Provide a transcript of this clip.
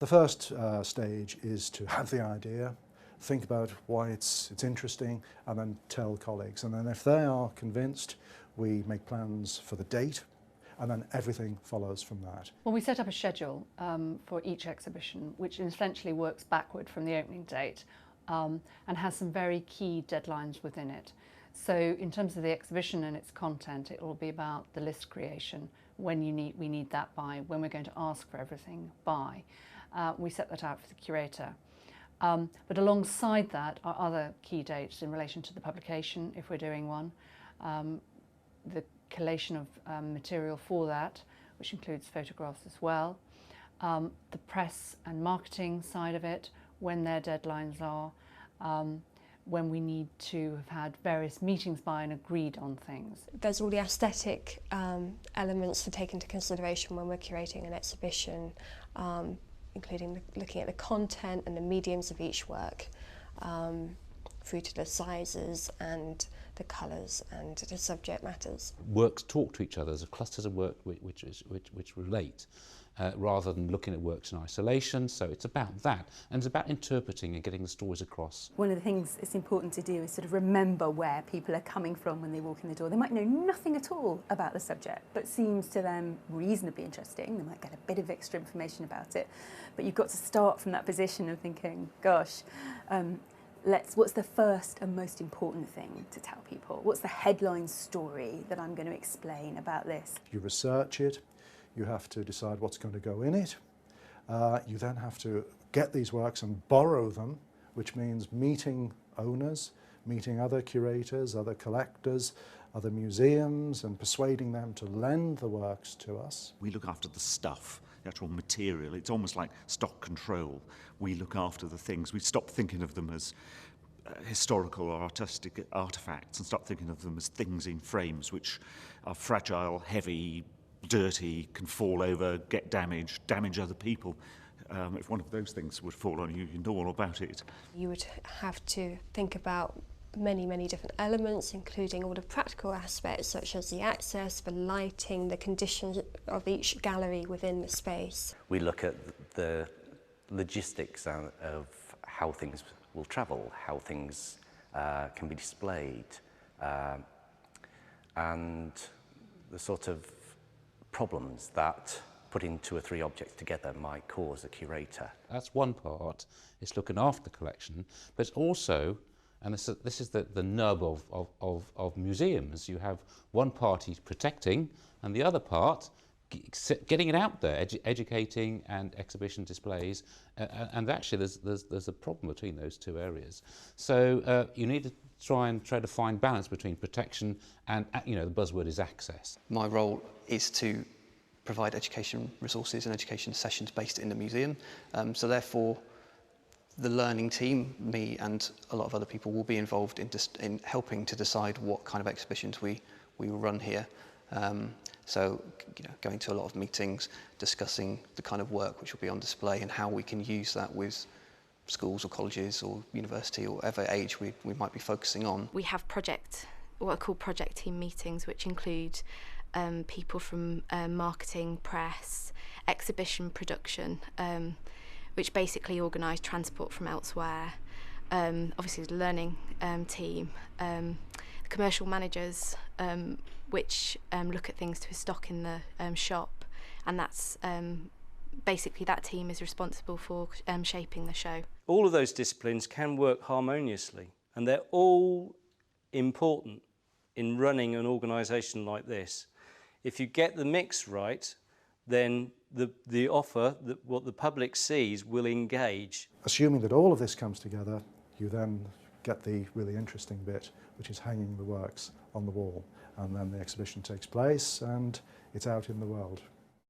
The first stage is to have the idea, think about why it's interesting, and then tell colleagues. And then if they are convinced, we make plans for the date, and then everything follows from that. Well, we set up a schedule for each exhibition, which essentially works backward from the opening date and has some very key deadlines within it. So in terms of the exhibition and its content, it will be about the list creation, when we need that by, when we're going to ask for everything by. We set that out for the curator. But alongside that are other key dates in relation to the publication, if we're doing one, the collation of material for that, which includes photographs as well, the press and marketing side of it, when their deadlines are, when we need to have had various meetings by and agreed on things. There's all the aesthetic elements to take into consideration when we're curating an exhibition, including looking at the content and the mediums of each work, through to the sizes and the colours and the subject matters. Works talk to each other as clusters of work which relate, rather than looking at works in isolation. So it's about that, and it's about interpreting and getting the stories across. One of the things it's important to do is sort of remember where people are coming from when they walk in the door. They might know nothing at all about the subject, but seems to them reasonably interesting. They might get a bit of extra information about it, but you've got to start from that position of thinking, gosh, what's the first and most important thing to tell people? What's the headline story that I'm going to explain about this? You research it, you have to decide what's going to go in it. You then have to get these works and borrow them, which means meeting owners, meeting other curators, other collectors, other museums, and persuading them to lend the works to us. We look after the stuff, the actual material. It's almost like stock control. We look after the things. We stop thinking of them as historical or artistic artefacts and start thinking of them as things in frames which are fragile, heavy, dirty, can fall over, get damaged, damage other people. If one of those things would fall on you, you know all about it. You would have to think about many different elements, including all the practical aspects such as the access, the lighting, the conditions of each gallery within the space. We look at the logistics of how things will travel, how things can be displayed, and the sort of problems that putting 2 or 3 objects together might cause a curator. That's one part, it's looking after the collection, but it's also, and this is the nub of museums, you have one party protecting and the other part getting it out there, educating and exhibition displays, and actually there's a problem between those 2 areas. So you need to try to find balance between protection and, the buzzword is access. My role is to provide education resources and education sessions based in the museum. So therefore, the learning team, me and a lot of other people, will be involved in helping to decide what kind of exhibitions we will run here. So, going to a lot of meetings, discussing the kind of work which will be on display and how we can use that with schools or colleges or university or whatever age we might be focusing on. We have what are called project team meetings, which include people from marketing, press, exhibition production, which basically organise transport from elsewhere. Obviously the learning team, the commercial managers, which look at things to stock in the shop, and that's basically that team is responsible for shaping the show. All of those disciplines can work harmoniously, and they're all important in running an organisation like this. If you get the mix right, then the offer, what the public sees, will engage. Assuming that all of this comes together, you then get the really interesting bit, which is hanging the works on the wall. And then the exhibition takes place and it's out in the world.